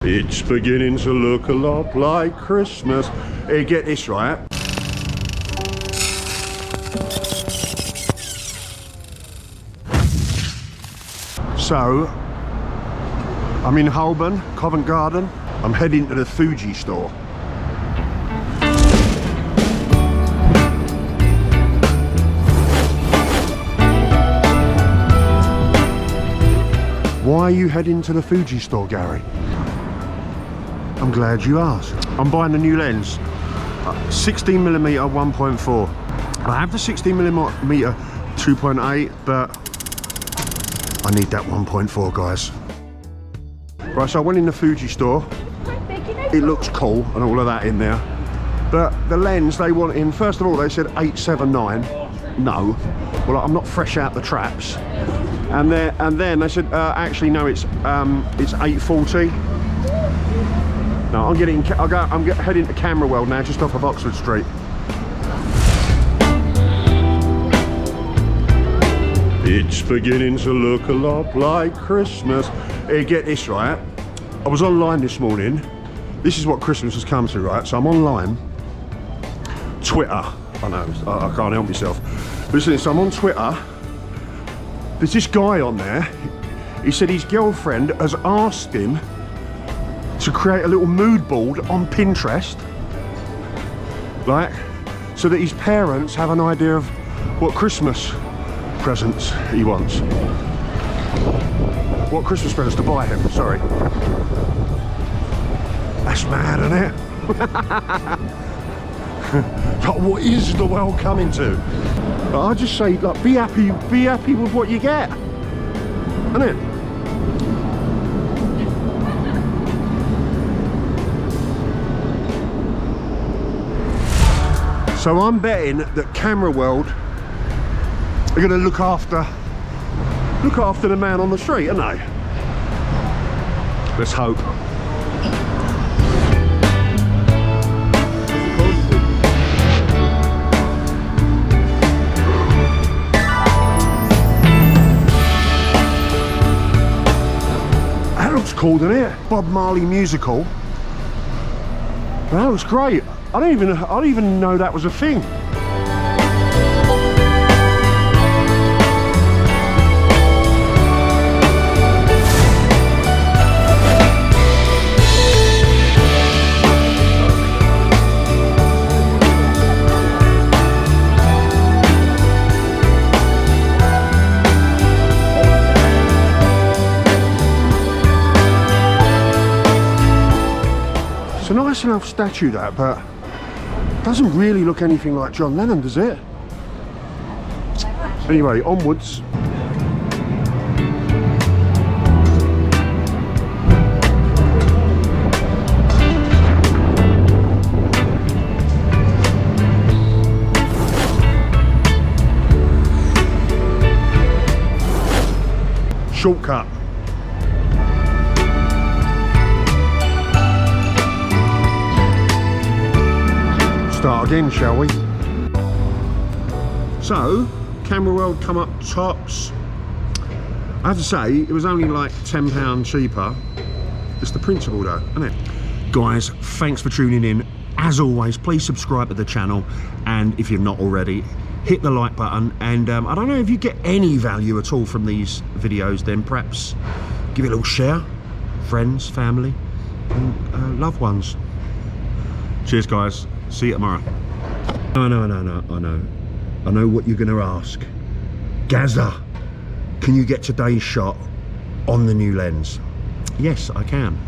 It's beginning to look a lot like Christmas. Hey, get this right. So, I'm in Holborn, Covent Garden. I'm heading to the Fuji store. Why are you heading to the Fuji store, Gary? I'm glad you asked. I'm buying a new lens, 16mm 1.4. I have the 16mm 2.8, but I need that 1.4, guys. Right, so I went in the Fuji store. It looks cool and all of that in there, but the lens they want in, first of all, they said 879. No, well, I'm not fresh out the traps. And then they said, actually no, it's 840. No, I'm heading to CameraWorld now, just off of Oxford Street. It's beginning to look a lot like Christmas. Hey, get this right. I was online this morning. This is what Christmas has come to, right? So I'm online. Twitter. I know, I can't help myself. But listen, so I'm on Twitter. There's this guy on there. He said his girlfriend has asked him to create a little mood board on Pinterest, like, so that his parents have an idea of what Christmas presents he wants. What Christmas presents to buy him, sorry. That's mad, isn't it? Like, what is the world coming to? But I just say, like, be happy with what you get, isn't it? So I'm betting that CameraWorld are going to look after the man on the street, aren't they? Let's hope. That looks cool, doesn't it? Bob Marley musical. That looks great. I don't even know that was a thing. It's a nice enough statue, that, but doesn't really look anything like John Lennon, does it? Anyway, onwards. Shortcut. Start again, shall we? So, CameraWorld come up tops. I have to say, it was only like £10 cheaper. It's the principle though, isn't it? Guys, thanks for tuning in. As always, please subscribe to the channel, and if you've not already, hit the like button. And I don't know if you get any value at all from these videos, then perhaps give it a little share. Friends, family, and loved ones. Cheers, guys. See you tomorrow. I know what you're going to ask. Gazza, can you get today's shot on the new lens? Yes, I can.